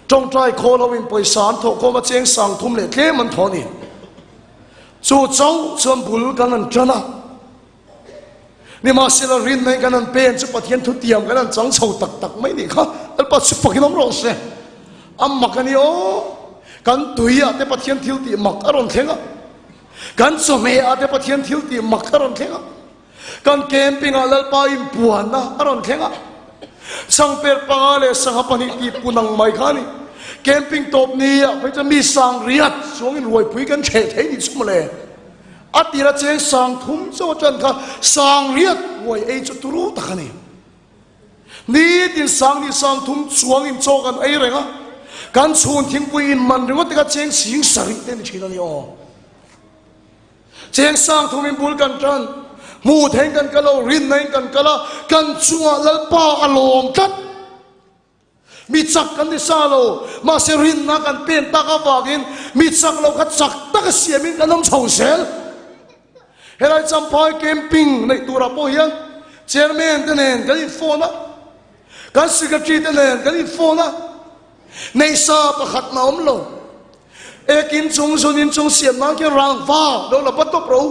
trong trai kho lo in poisa an tho ko ma cheng sang thum le tle man tho ni chu chau chuan bul kan an chana ni ma sila rin nei kan an pen chu pathian thu tiam kan an chang chho tak tak mai ni kha al pa chu pakin om ro se am makani o kan tuia te pathian thil ti mak aron thenga kan some a te pathian thil ti mak aron thenga kan camping a lal pa im puana aron thenga sang per pangale sang pani ti punang mai khani camping top ni a phai cha mi sang riat song in roi pui kan che thei ni chumle atira cheng sang thum cho chan kha sang riat roi ei chu turu takhani ni tin sang thum chuang in cho kan ei renga kan chun thing pui in man ringo te ka cheng sing sari te ni china ni o cheng sang thum in bul kan tran mu theng kan kalo rin nei kan kala kan chunga lal pa alom tat mi chak kan ni sa lo ma se rin na kan pen ta ka wagin mi chak lo ka chak ta ka siamin kan om chho sel helai champai camping nei tura po hian chairman tenen kan phone a kan secretary tenen kan phone a nei sa pakhat na om lo ekin chung sunin chung siam na ke rang va lo la patop ro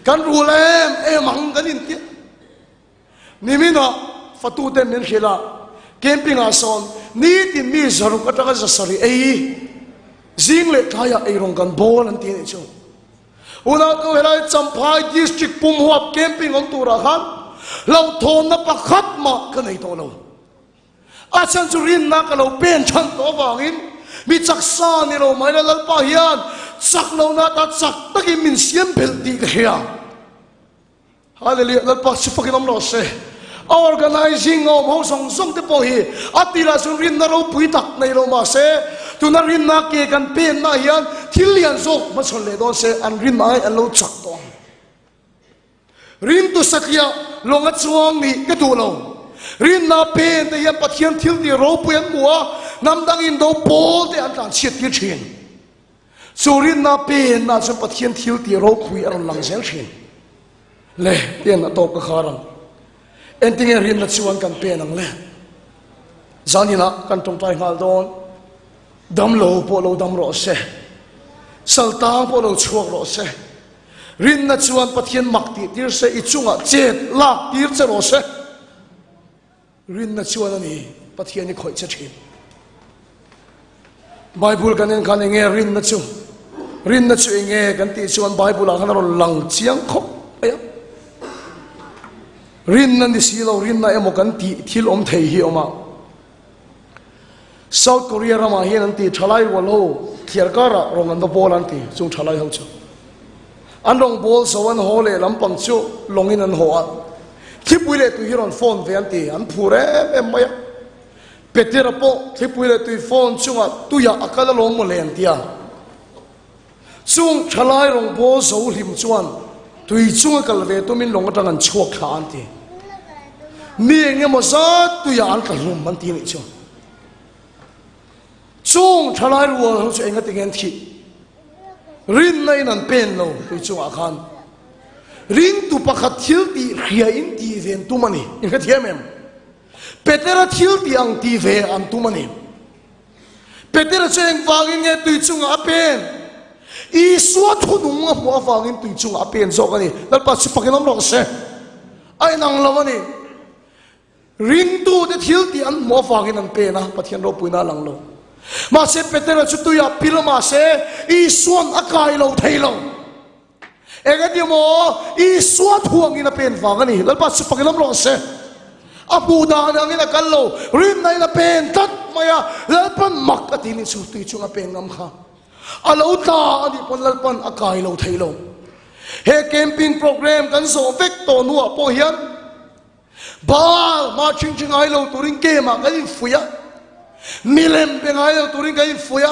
kan rulem mang kan in ti nimina fatu ten nen khila camping a son ni tin mi zaru ka ta ka sari ei zing le thaya ei rong kan bol an ti ni chu una ko helai champai district pum huap camping on tura khan lo thon na pakhat ma ka nei to lo a chan churin na ka lo pen chan to wangin mi chak sa ni lo mai la lal pa hian chak lo na ta chak taki min siam bel ti ka hian hallelujah lal pa su fakin om lo se organizing ho song song te po hi atila sun rin na ro pui tak nei lo ma se tu na rin na ke kan pen na hian thilian zok ma chon le don se an rin mai an lo chak don rin tu sakya longa chuang ni ke tu lo rin na pen te hian pathian thil ti ro puan mua nam dang in do pol te an tlan chiat ti thin chu rin na pen na chu pathian thil ti ro pui an lang sel thin le ten na to ka kharang ending rin na chuan kan pen ang le zanina kan tong tai ngal don dam lo po lo dam ro se saltang po lo chuak ro se rin na chuan pathian makti tir se ichunga chet lak tir che ro se rin na chuan ani pathian ni khoi che thin bible kan en kan nge rin na chu nge kan ti chuan bible ang ro lang chiang kho aya rin na ni silo rin na emo kan ti thil om thei hi oma South Korea rama hian an ti thalai walo thierkara rong an do bol an ti chung thalai ho chu an rong bol so an ho le lampang chu longin an ho a thipui le tu hiron phone ve an ti an phure em maya petera po thipui le tu phone chunga tu ya akala lo mo le an tia chung thalai rong bol so hlim chuan tui chunga kal ve tu min long atang an chuak kha an ti mi nge mo sa tu ya an kal rum an ti ni chu chung thalai ruwa ho chu enga tingen thi rin nei nan pen lo tui chung akhan rin tu pakhat thil ti ria in ti ven tu mani in ka thiamem petera thil ti ang ti ve an tu mani petera cheng wangin nge tui chung a pen I suat hunung a mo wangin tui chung a pen zo kani dal pa si pakilam ro se ai nang lawani ring tu de thil ti an mo wangin an pen na pathian ro puina lang lo ma se petera chu tu ya piloma se I suan akai lo thailo ega di mo I suat huangin a pen wangani dal pa si pakilam ro se apu da nang ina kallo rin nai na pen tat maya dal pan mak atini chu tui chung a pen ngam kha alo ta ani pon lalpan akai lo thailo he camping program kan so vek to nu po hian bal ma ching ching ai lo turing ke ma kai fuya milem be ngai lo turing kai fuya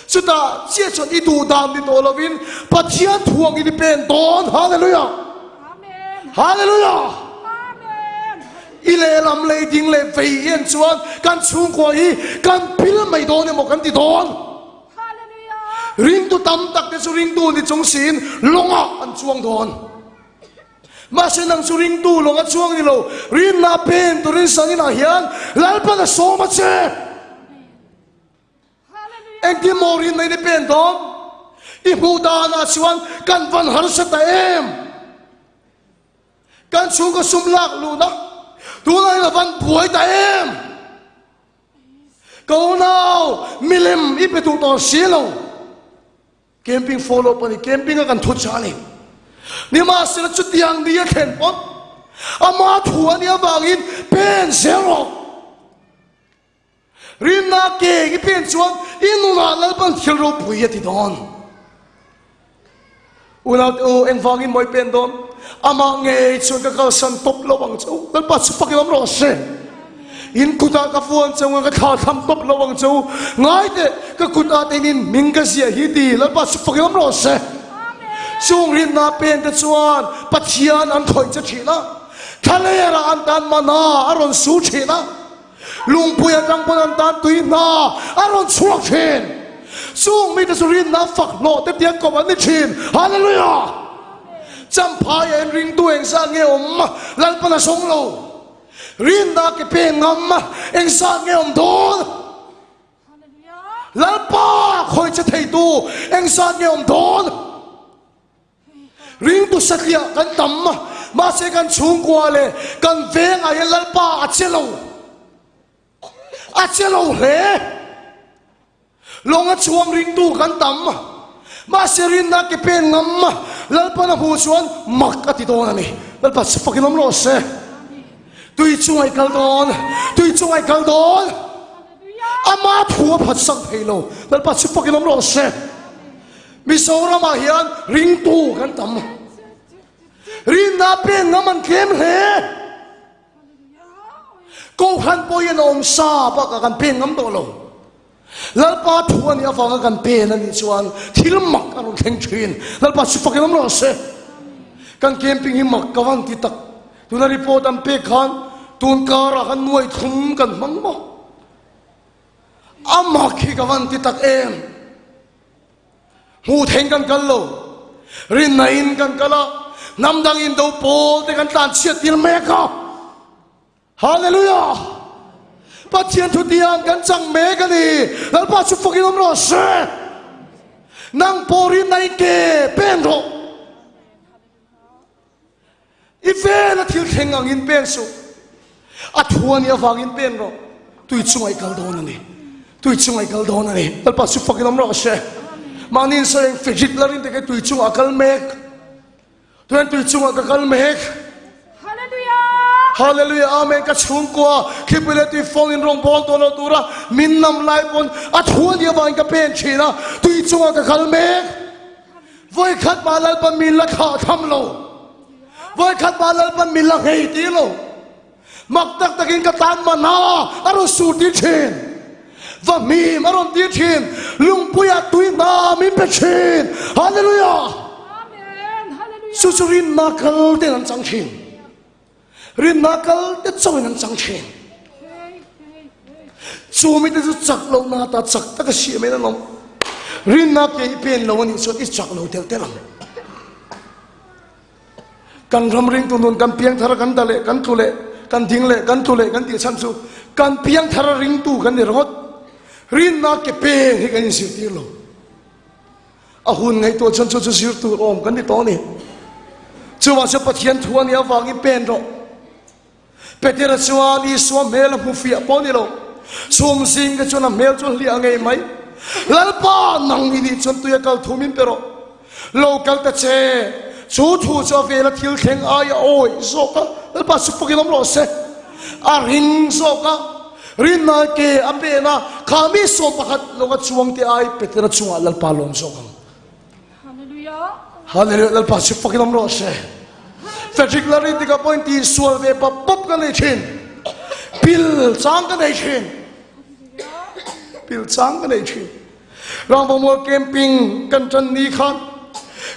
chuta chia chon I du dam ni to lovin pathian thuang I pen don hallelujah amen hallelujah amen ile lam le ding le vei yen chuan kan chung ko hi kan pil mai don mo kan ti don ring tu tam tak te su ring tu ni chung sin longa an chuang don ma se nang su ring tu longa chuang ni lo rin na pen tu rin sang ina hian lalpa na so ma che eng ti mo rin nei ni pen don I hu da na chuan kan van har sa ta em kan chung ko sum lak lu na tu lai la van buai ta em ko now milim I pe tu to silo camping follow pani camping akan thu chani ni ma sila chutiang dia khen pon ama thu ani awangin pen zero rinna ke gi pen chuan inuna lalpan thilro puya ti don una o engwangin moi pen don ama nge chuan ka kal san top lo wang chu lalpa chupakilam ro se in kuta ka fuan chunga ka tha tham top lo wang chu ngai te ka kuta tenin mingka sia hi ti lalpa chupakilam ro se chung rin na pen te chuan pathian an thoi cha thina thalera an tan mana aron su thina lungpuya tang pon an tan tui na aron chuak thin chung mi te rin na fak lo te tiang ko an ni thin hallelujah cham phai en ring tu eng sa nge om lalpa na song lo rin na ke pe ngam eng sa nge om don lalpa khoi cha thei tu eng sa nge om don ring tu sakya kan tam ma se kan chung kwa le kan veng ai lalpa achelo he longa chuang ring tu kan tam ma se rin na ke pen ngam lalpa na hu chuan mak ati don ani lalpa sapakinom lo se tui chungai kal don ama thua phat sang phelo lalpa sapakinom lo se Misora ma hian ring tu kan tam rin na pen ngaman kem he ko han po yan om sa pa ka kan pen ngam do lo lalpa thuan ya fa kan pen ani chuan thil mak anu theng thin lalpa su fakin am lo se kan camping hi mak kawan ti tak tuna report am pe khan tun kara kan nuai thum kan mang mo amak hi kawan ti tak em hu theng kan kal lo rin na in kan kala namdang in do pol te kan tan chiat til me ka hallelujah pathian thu tiang kan chang me ka ni lalpa su fakin om lo se nang pori nai ke pen ro ife na thil theng ang in pen su a thuan ya wang in pen ro tui chungai kal don ani tui chungai kal don ani lalpa su fakin om lo se manin sayang fijit larin te ke tui chung akal mek tuan tui chung akal mek hallelujah amen ka chung ko khipile ti phong in rong bol to no tura min nam lai pon a thuan ya wang ka pen china tui chung akal mek voi khat ma lal pa min la kha tham lo voi khat ma lal pa min la hei ti lo mak tak takin ka tan ma na aro su ti chen và mi màron tiết thiên lung puya tui na mi pe chen hallelujah su su rin nakal te nan chang chen rin nakal te choi nan chang chen chu mi te su chak lo na ta chak ta ka si me na long rin na ke pen lo ni so ti chak lo tel tel kan ram ring tu nun kan piang thara kan dale kan tule kan ding le kan tule kan ti chan su kan piang thara ring tu kan ni rot rin na ke pe hi kan sir ti lo a hun ngai to chan chu chu sir tu om kan ni to ni chu wa se pathian thuan ya wang in pen ro petera chuan i so mel hu fi po ni lo sum sing ke chuna mel chu li angai mai lalpa nang ni chon tu ya kal thumin pero local ta che chu thu cho ve la thil theng ai oi so ka lalpa su pu ki lam lo se a ring so ka rin na ke apena kami so pakat longa chuang te ai petera chunga lalpa lom so kang hallelujah lalpa su pu ki lam lo se Frederick lari tika point ti sual ve pa pop ka nei chin pil chang ka nei chin pil chang ka nei chin rang ba mo camping kan chan ni khan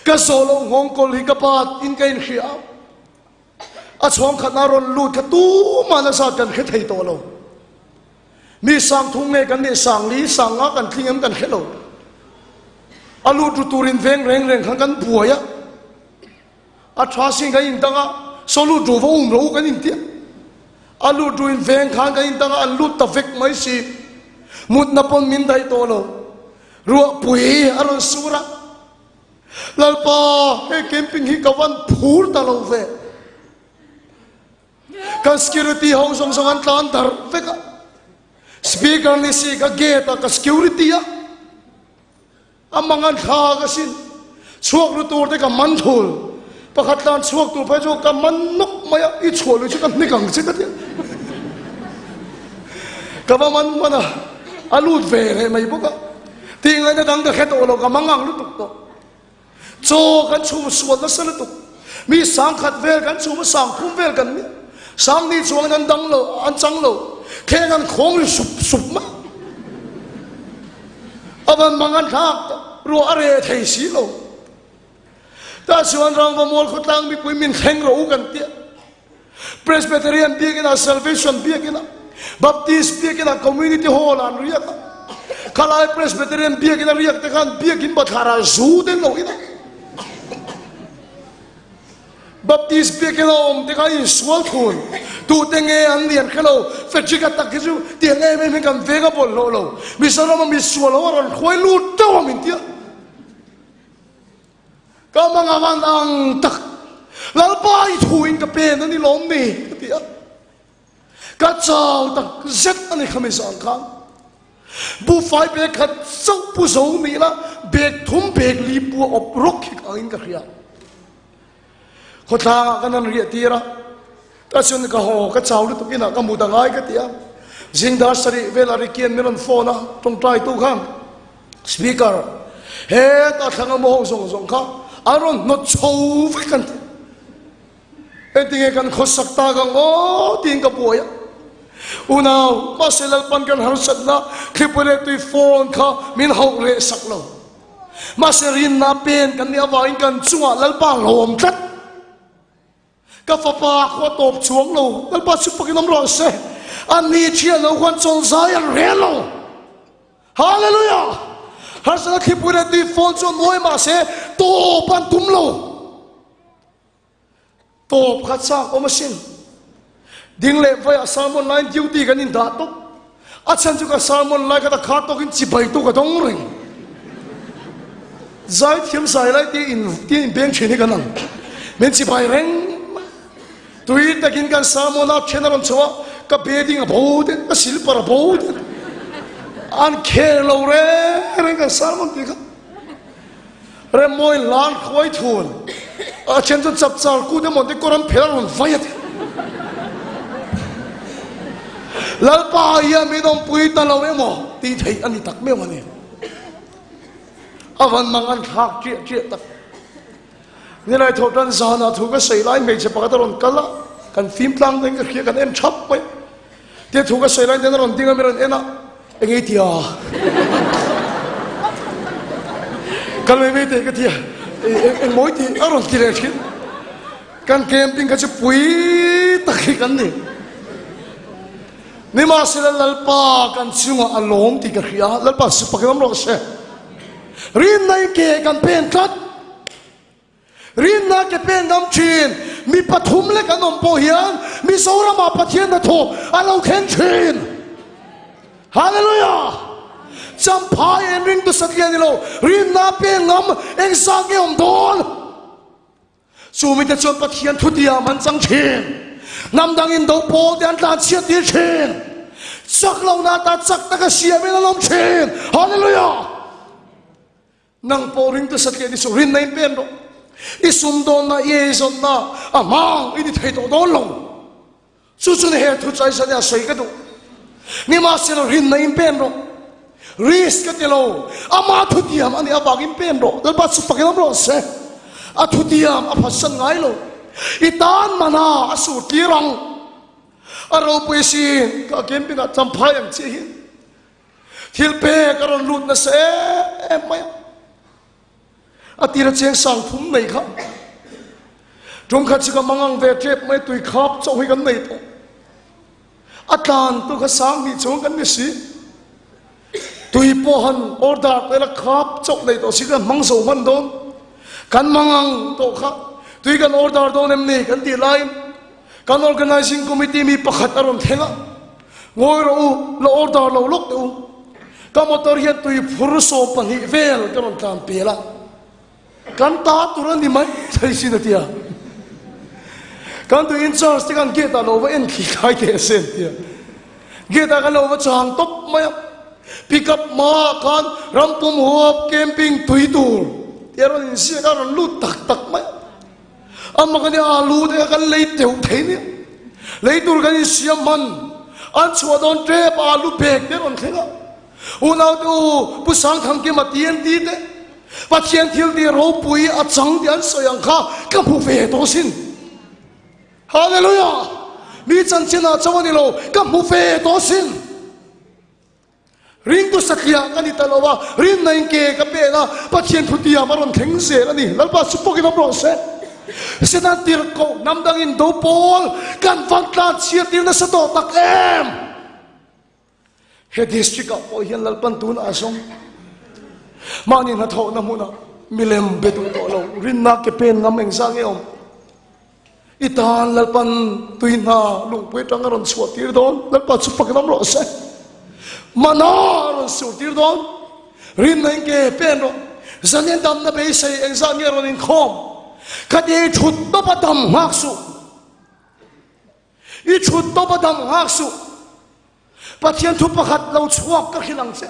ka solo hong kol hi ka pat in kain khia a chong khat na ron lut ka tu ma na sa kan khe thei to lo mi sang thung nge kan ni sang li sang nga kan thingam kan khelo alu tu turin veng reng reng khan kan buaya a trusting ka in tanga solu du vo ro kan in tia alu tu in veng khan ka in tanga alu ta vek mai si mut na pon min dai to lo ru pui aron sura lalpa he camping hi kawan phur ta lo ve ka security ho song song an tlan dar ve ka speaker ni si ka gate ka security ya amangan kha ka sin chuak ru tur te ka man thul pakhat lan chuak tu phai jo ka man nok maya I chhol chu ka nikang che ka te ka ba man mana alut ve re mai boka tinga na dang da khet olo ka mangang lu tuk to cho kan chu sual na sal tuk mi sang khat vel kan chu sang phum vel kan mi sang ni chuang nan dang lo an chang lo khe kan khong sup sup ma aban mangan thak ro are thei si lo ta chuan rang ba mol khutlang mi pui min theng ro kan tia Presbyterian biakina Salvation biakina Baptist biakina community hall an riak kalai Presbyterian biakina riak te kan biakin bathara zu den lo ina Baptist biakina om te kan swal thun tu te nge an lian khelo fechika takisu ti nge me kan vega bol lo lo mi sarama mi swal ron khoi lu to min tia ka mga mandang tak lalpa I thuin ka pen ani lom ni tia ka chaw tak zet ani khami sang khang bu fai be khat sau pu zo ni la bek thum bek li pu op rok ki ka in ka khia khotha ka nan ri tira ta sun ka ho ka chaw lu tu kina ka mu da ngai ka tia jingdar sari vela ri kian meron phone tong trai tu khang speaker he ta thanga mo song song kha aron not so vacant eting kan khosak ta gang o ting ka boya unau maselal pan kan harsat na khipure tui phone kha min hau re saklo maserin na pen kan ni awain kan chunga lalpa lom tat ka fa pa kho top chuang lo lalpa chu pakinam ro se ani thia lo khan chong zai re lo hallelujah harsat khipure tui phone chu noi ma se to pan tum lo top kha cha omasin ding le vai salmon line duty kan in da tok achan chu ka salmon line ka ta kha tok in chi bai tu ka dong ring zai thiam sai lai ti in beng chini kan nang men chi bai reng tui takin kan salmon a chenaron chwa ka bedding a bod a silver a bod an khe lo re reng kan salmon ti ka re moi lan khoi thun a chen chu chap char ku de mon de koram pheron vai at lalpa ya mi dong pui ta lo mo ti thei ani tak me mani awan mangan thak chi tak ni lai thot ran zana thu ka sei lai me che pa ta ron kala kan phim tlang deng ka khia kan em chap pe te thu ka sei lai den ron ding mi ron ena engei tia kan me te ka tia en moi ti aron ti re chin kan camping ka che pui tak kan ni ni ma sila lalpa kan chunga alom ti ka khia lalpa su pakam ro se rin nai ke kan pen tat rin na ke pen dam chin mi pathum le kan om po hian mi sora ma pathian da tho alo khen chin hallelujah cham phai en ring tu sakya ni lo rin na pen ngam eng sang ke om don su mi te chon pathian thu dia man chang chin nam dang in do po dan ta chia ti chin sak lo na ta chak ta ka sia me lom chin hallelujah nang po ring tu sakya ni su rin nai pen ro isum don na ye zon na amang ini thai do don lo su chu ne he thu chai sa ya sei ka du ni ma se rin nai pen ro risk ka te lo ama thu diam ani abagin pen ro dal ba su pakem ro se a thu diam a phasan ngai lo itan mana asu tirang aro puisin ka camping a champhai am chi thil pe karon lut na se em mai atira cheng sang thum nei kha trong kha chi ka mangang ve trep mai tui khap cho hi kan nei to atan tu kha sang ni chong kan ni si tui po han order pe la khap chok nei to si ka mang so man don kan mangang to kha tui kan order don em ni kan ti line kan organizing committee mi pakhat aron thenga ngoi ro lo order lo lok tu ka motor hian tui phur so pani vel kan tan pela kan ta turan ni mai thai sin tia kan tu in charge te kan get alo va en khi khai ke sen tia get a kan lo va chang top mai pick up ma kan rampum hop camping tui tur teron in si ka ron lut tak tak mai amma kan alu de kan lei teu thei ni lei tur kan siam man an chua don tre pa alu bek de ron khenga unau tu pusang khang ke matien ti te pathian thil di ro pui a chang dian soyang kha ka phu ve to sin hallelujah mi chan china chawani lo ka phu ve to sin ring tu sakya kani talowa rin nain ke ka pe na pathian thutia maron theng se ani lalpa supoki nam ro se sena tir ko namdang in do pol kan vantla chia tir na sa to tak em he district ko hian lalpan tun asong mani na tho na muna milem betu to lo rin na ke pen ngam eng sang eom itan lalpan tuina lu pui tangaron suat tir don lalpa supak nam ro se manar su tir don rin na ke pen ro zanen dam na be sei eng sang eron in khom kadi chut to patam hak su I chut to patam hak su pathian thu pakhat lo chuak ka khilang se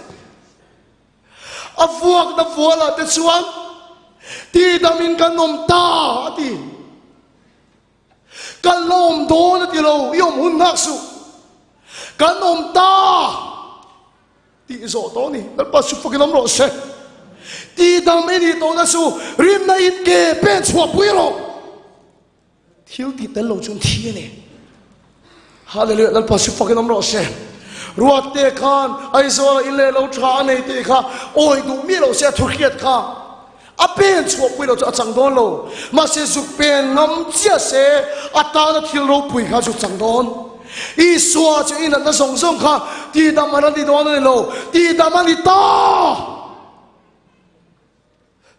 avuak na vuala te chuan ti damin kan nom ta ti kan lom do na ti lo yom hun nak su kan nom ta ti zo to ni dal pa su pakilam ro se ti dam eni to na su rim na in ke pen chua pui ro thil ti tel lo chun thi ne hallelujah lal pa su fakin amro se ruat te khan ai zo ile lo tha nei te kha oi du mi lo se thu khiat kha apen chuak pui lo cha chang don lo ma se zuk pen ngam chia se ata na thil ro pui kha zu chang don i suwa chu in na song song kha ti dam an ti don ne lo ti dam an ta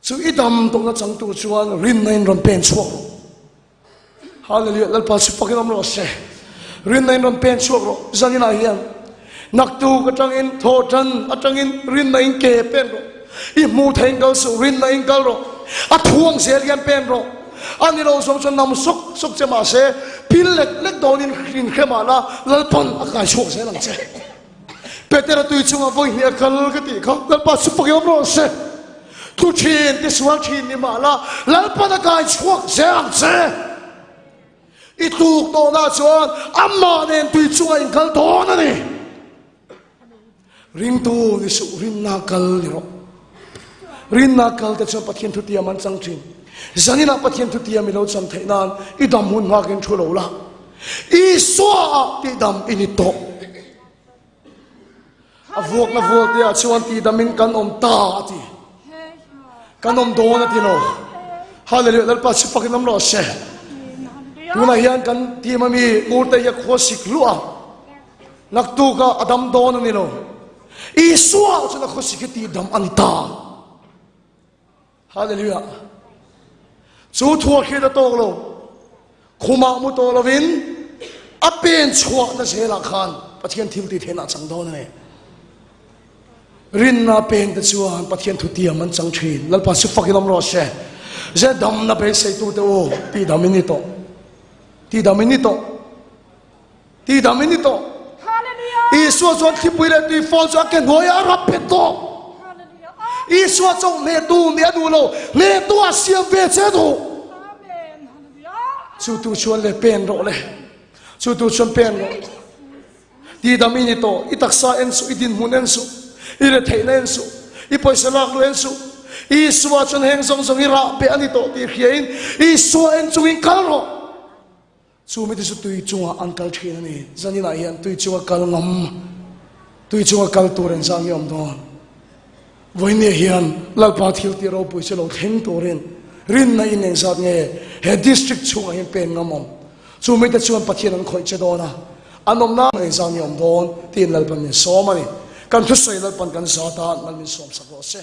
chu i dam tong na chang tu chuan rin nain ron pen chuak hallelujah lal pa su fakin amro se rin nain ron pen chuak ro zanina hian nak tu ka tang in tho tan atang in rin nain ke pen ro i mu theng gal su rin nain gal ro a thuang se lian pen ro ani lo song chon nam sok sok che ma se pil lek lek don in rin khema la lal pon a kai chuak se lang che petera tu chunga voi hi kal ka ti kha lal pa su fakin amro se tu chin ti sual chin ni ma la lal pa da kai chuak se lang che ituk to na chuan amma nen tu chunga in kal to na ni ring tu ni su rin na kal ni ro rin na kal te chuan pathian thu tiam an chang thin zanina pathian thu tiam mi lo cham thainan i dam mun ha ken thu lo la i swa ti dam ini to avok na vol dia chuan ti dam in kan om ta ti kan om do na ti no hallelujah dal pa chu pakin nam lo se tuna hian kan ti mami murte ya khosik lua nak tu ka adam do na ni no i swa chu na khosik ti dam anita hallelujah chu thua khi da tog lo khuma mu to lovin apen chhuwa na zela khan pathian thil ti thena chang do na ne rin na pen da chuan pathian thu ti man chang thin lal pa su fakin am ro se ze dam na pe sei tu te o ti dam ni to ti dam ni to ti dam ni to hallelujah i so so thi pui le ti fo so ke ngoya rap pe to i so so me du lo me tu a sia ve che do amen hallelujah chu tu chuan le pen ro le chu tu chuan pen ro ti dam ni to i taksa en su i din hun en su i le thei len su i poisa lak lu en su i suwa chuan heng song song i ra pe ani to ti hiein i suwa en chu in kal ro chu mi ti su tui chunga ankal thin ani zanina hian tui chunga kal ngam tui chunga kal turen sang yom don voine hian lalpa thil ti ro pui chelo theng toren rin na in eng sat nge he district chunga hian pen ngamom chu mi te chuan pathian an khoi che dona anom na eng sang yom don tin lalpan ni somani kan thu sei lalpan kan satan mal min som sakro se